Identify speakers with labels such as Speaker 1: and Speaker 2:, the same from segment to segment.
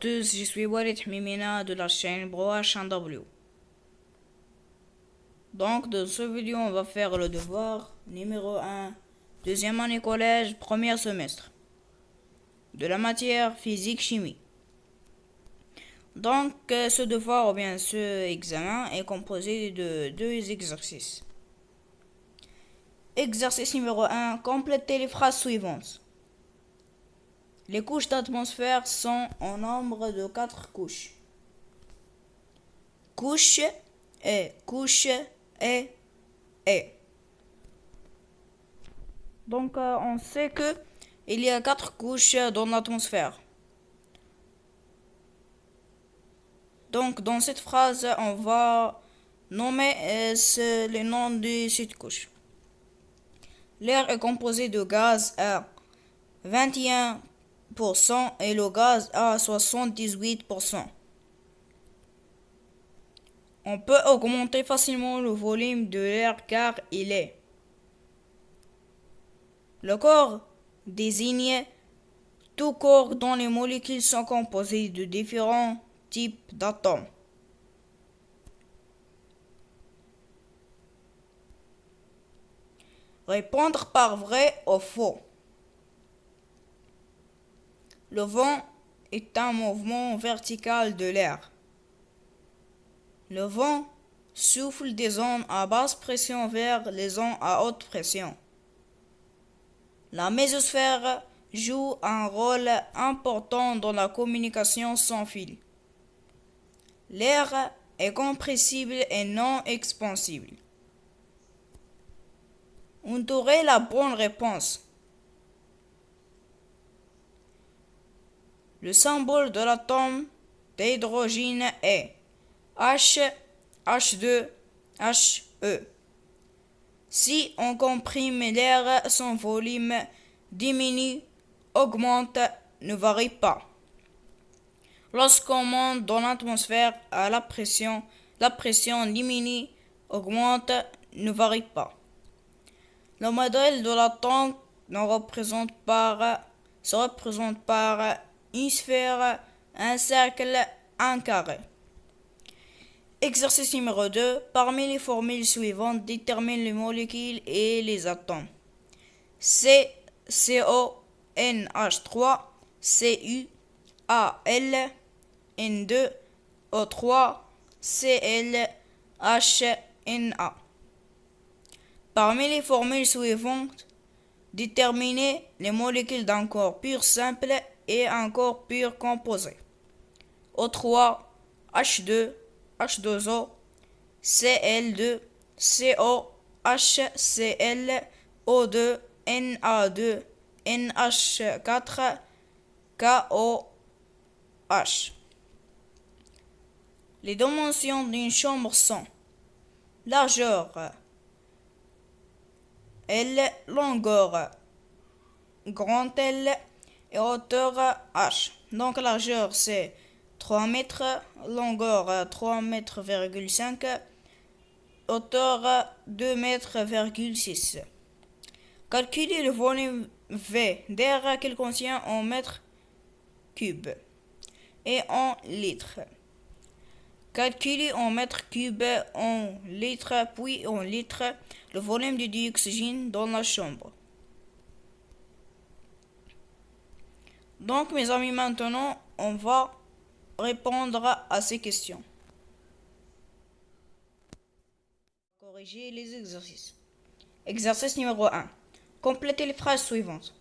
Speaker 1: tous, je suis Walid Mimina de la chaîne BroH1W. Donc, dans ce vidéo, on va faire le devoir numéro 1, deuxième année collège, premier semestre, de la matière physique-chimie. Donc, ce devoir ou bien ce examen est composé de deux exercices. Exercice numéro 1, complétez les phrases suivantes. Les couches d'atmosphère sont en nombre de 4 couches. Couche et. Donc on sait que il y a 4 couches dans l'atmosphère. Donc dans cette phrase, on va nommer les noms de cette couche. L'air est composé de gaz à 21% et le gaz à 78%. On peut augmenter facilement le volume de l'air car il est. Le corps désigne tout corps dont les molécules sont composées de différents types d'atomes. Répondre par vrai ou faux. Le vent est un mouvement vertical de l'air. Le vent souffle des ondes à basse pression vers les ondes à haute pression. La mésosphère joue un rôle important dans la communication sans fil. L'air est compressible et non expansible. On aurait la bonne réponse. Le symbole de l'atome d'hydrogène est H2HE. Si on comprime l'air, son volume diminue, augmente, ne varie pas. Lorsqu'on monte dans l'atmosphère à la pression diminue, augmente, ne varie pas. Le modèle de l'atome se représente par une sphère, un cercle, un carré. Exercice numéro 2. Parmi les formules suivantes, détermine les molécules et les atomes. CONH3, CU, AL, N2, O3, Cl, HNA. Parmi les formules suivantes, déterminez les molécules d'un corps pur simple et un corps pur composé. O3, H2, H2O, Cl2, CO, HCl, O2, Na2, NH4, KOH. Les dimensions d'une chambre sont largeur L, longueur grand L et hauteur H. Donc largeur c'est 3 mètres, longueur 3,5 mètres, hauteur 2,6 mètres. Calculez le volume V d'air qu'il contient en mètres cubes et en litres. Calculez en mètres cubes, en litres, puis en litres, le volume de dioxygène dans la chambre. Donc, mes amis, maintenant, on va répondre à ces questions. Corriger les exercices. Exercice numéro 1. Complétez les phrases suivantes.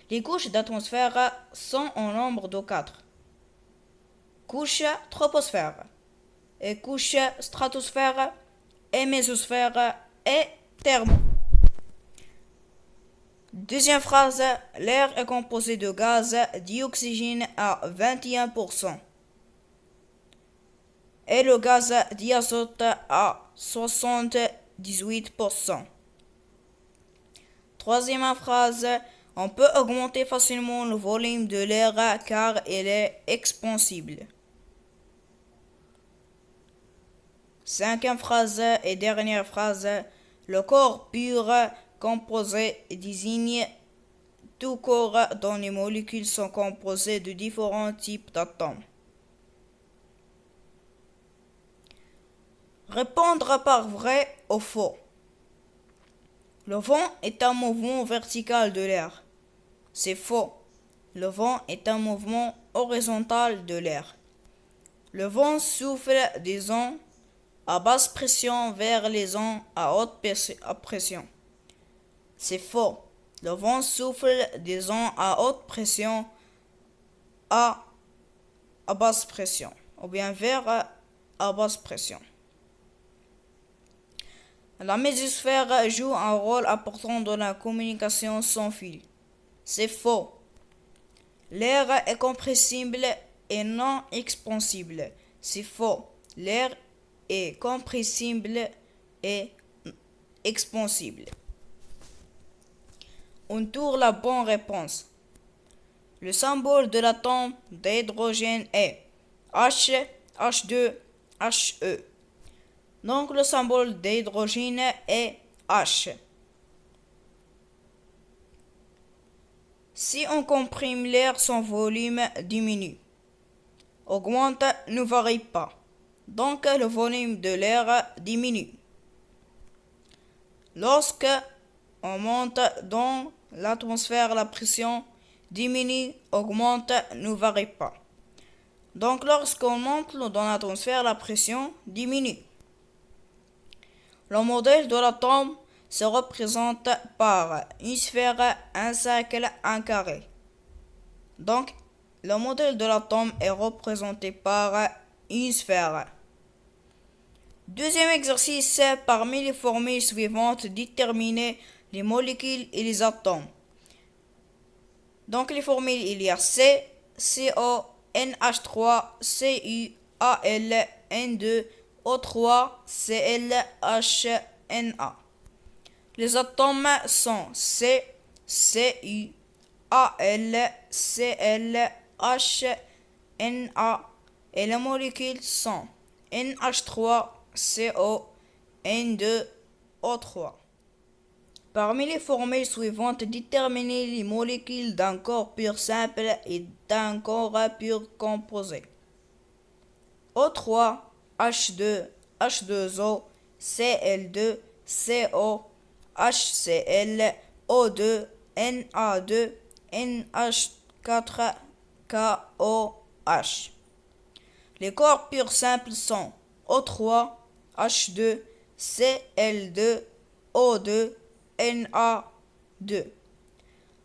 Speaker 1: Les couches d'atmosphère sont en nombre de 4. Couche troposphère, et couche stratosphère, et mésosphère, et thermosphère. Deuxième phrase, l'air est composé de gaz dioxygène à 21% et le gaz d'azote à 78%. Troisième phrase, on peut augmenter facilement le volume de l'air car il est expansible. Cinquième phrase et dernière phrase, le corps pur composé désigne tout corps dont les molécules sont composées de différents types d'atomes. Répondre par vrai ou faux. Le vent est un mouvement vertical de l'air. C'est faux. Le vent est un mouvement horizontal de l'air. Le vent souffle des ondes à basse pression vers les ondes à haute pression. C'est faux. Le vent souffle des ondes à haute pression à basse pression, ou bien vers à basse pression. La mésosphère joue un rôle important dans la communication sans fil. C'est faux. L'air est compressible et non expansible. C'est faux. L'air est compressible et expansible. On tourne la bonne réponse. Le symbole de l'atome d'hydrogène est H, H2, He. Donc le symbole d'hydrogène est H. Si on comprime l'air, son volume diminue. Augmente ne varie pas. Donc le volume de l'air diminue. Lorsque on monte dans l'atmosphère, la pression diminue, augmente ne varie pas. Donc lorsqu'on monte dans l'atmosphère, la pression diminue. Le modèle de l'atome se représente par une sphère, un cercle, un carré. Donc, le modèle de l'atome est représenté par une sphère. Deuxième exercice, parmi les formules suivantes, déterminer les molécules et les atomes. Donc, les formules, il y a C, CO, NH3, Cu, Al, N2, O3, Cl, HNA. Les atomes sont C, Cu, Al, Cl, HNA et les molécules sont NH3, CO, N2, O3. Parmi les formules suivantes, déterminez les molécules d'un corps pur simple et d'un corps pur composé. O3, H2, H2O, Cl2, CO, HCl, O2, Na2, NH4, KOH. Les corps purs simples sont O3, H2, Cl2, O2, Na2.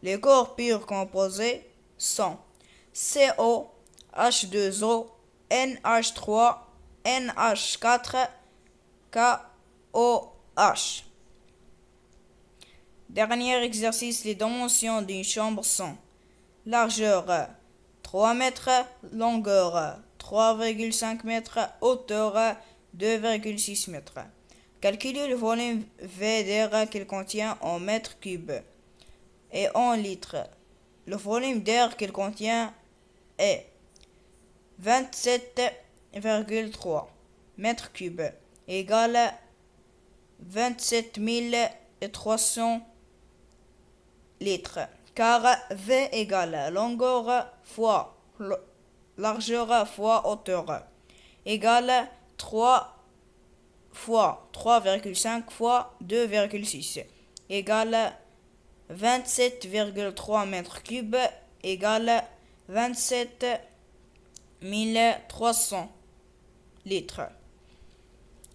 Speaker 1: Les corps purs composés sont CO, H2O, NH3, NH4, KOH. Dernier exercice, les dimensions d'une chambre sont largeur 3 mètres, longueur 3,5 mètres, hauteur 2,6 mètres. Calculez le volume V d'air qu'il contient en mètres cubes et en litres. Le volume d'air qu'il contient est 27,3 mètres cubes égale 27 300 litres, car V égale longueur fois largeur fois hauteur égale 3 fois 3,5 fois 2,6 égale 27,3 mètres cubes égale 27 300 litres.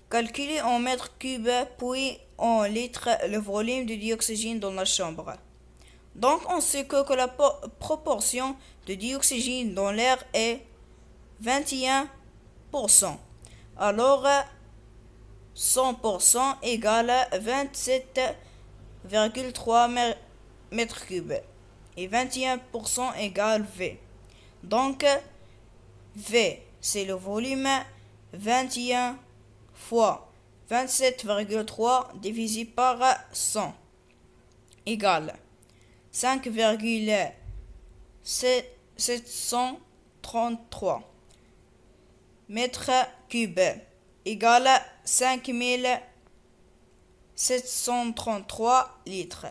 Speaker 1: Calculez en mètres cubes puis en litres le volume de dioxygène dans la chambre. Donc on sait que la proportion de dioxygène dans l'air est 21%. Alors 100% égale 27,3 mètres cubes et 21% égale V. Donc V c'est le volume 21 fois 27,3 divisé par 100 égale 5,733 mètres cubes égale 5733 litres.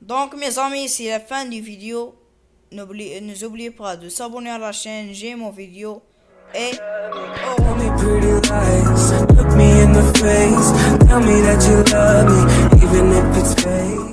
Speaker 1: Donc mes amis, c'est la fin du vidéo. N'oubliez pas de s'abonner à la chaîne, j'aime mon vidéo et
Speaker 2: Tell me pretty lies, look me in the face, tell me that you love me, even if it's fake.